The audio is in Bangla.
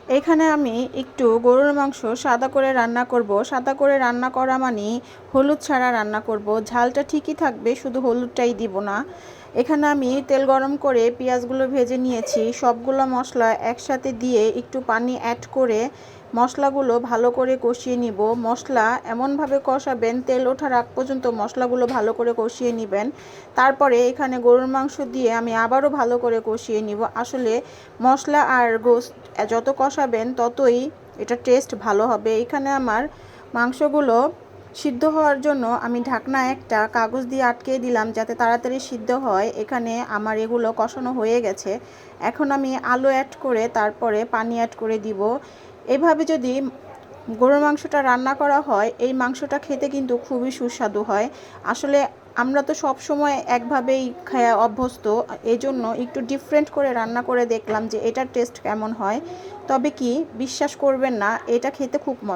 এখানে আমি একটু গরুর মাংস সাদা করে রান্না করব। সাদা করে রান্না করা মানে হলুদ ছাড়া রান্না করব। ঝালটা ঠিকই থাকবে, শুধু হলুদটাই দিব না। এখানে আমি তেল গরম করে পেঁয়াজগুলো ভেজে নিয়েছি। সবগুলো মশলা একসাথে দিয়ে একটু পানি অ্যাড করে মশলাগুলো ভালো করে কষিয়ে নিব। মশলা এমনভাবে কষাবেন, তেল ওঠার আগ পর্যন্ত মশলাগুলো ভালো করে কষিয়ে নেবেন। তারপরে এখানে গরুর মাংস দিয়ে আমি আবারও ভালো করে কষিয়ে নিব। আসলে মশলা আর গোশত যত কষাবেন ততই এটা টেস্ট ভালো হবে। এখানে আমার মাংসগুলো সিদ্ধ হওয়ার জন্য আমি ঢাকনা একটা কাগজ দিয়ে আটকে দিলাম যাতে তাড়াতাড়ি সিদ্ধ হয়। এখানে আমার এগুলো কষানো হয়ে গেছে। এখন আমি আলু অ্যাড করে তারপরে পানি অ্যাড করে দিব। এভাবে যদি গরুর মাংসটা রান্না করা হয়, এই মাংসটা খেতে কিন্তু খুবই সুস্বাদু হয়। আসলে আমরা তো সব সময় একভাবেই খাওয়া অভ্যস্ত, এই জন্য একটু ডিফারেন্ট করে রান্না করে দেখলাম যে এটার টেস্ট কেমন হয়। তবে কি বিশ্বাস করবেন না, এটা খেতে খুব মজা।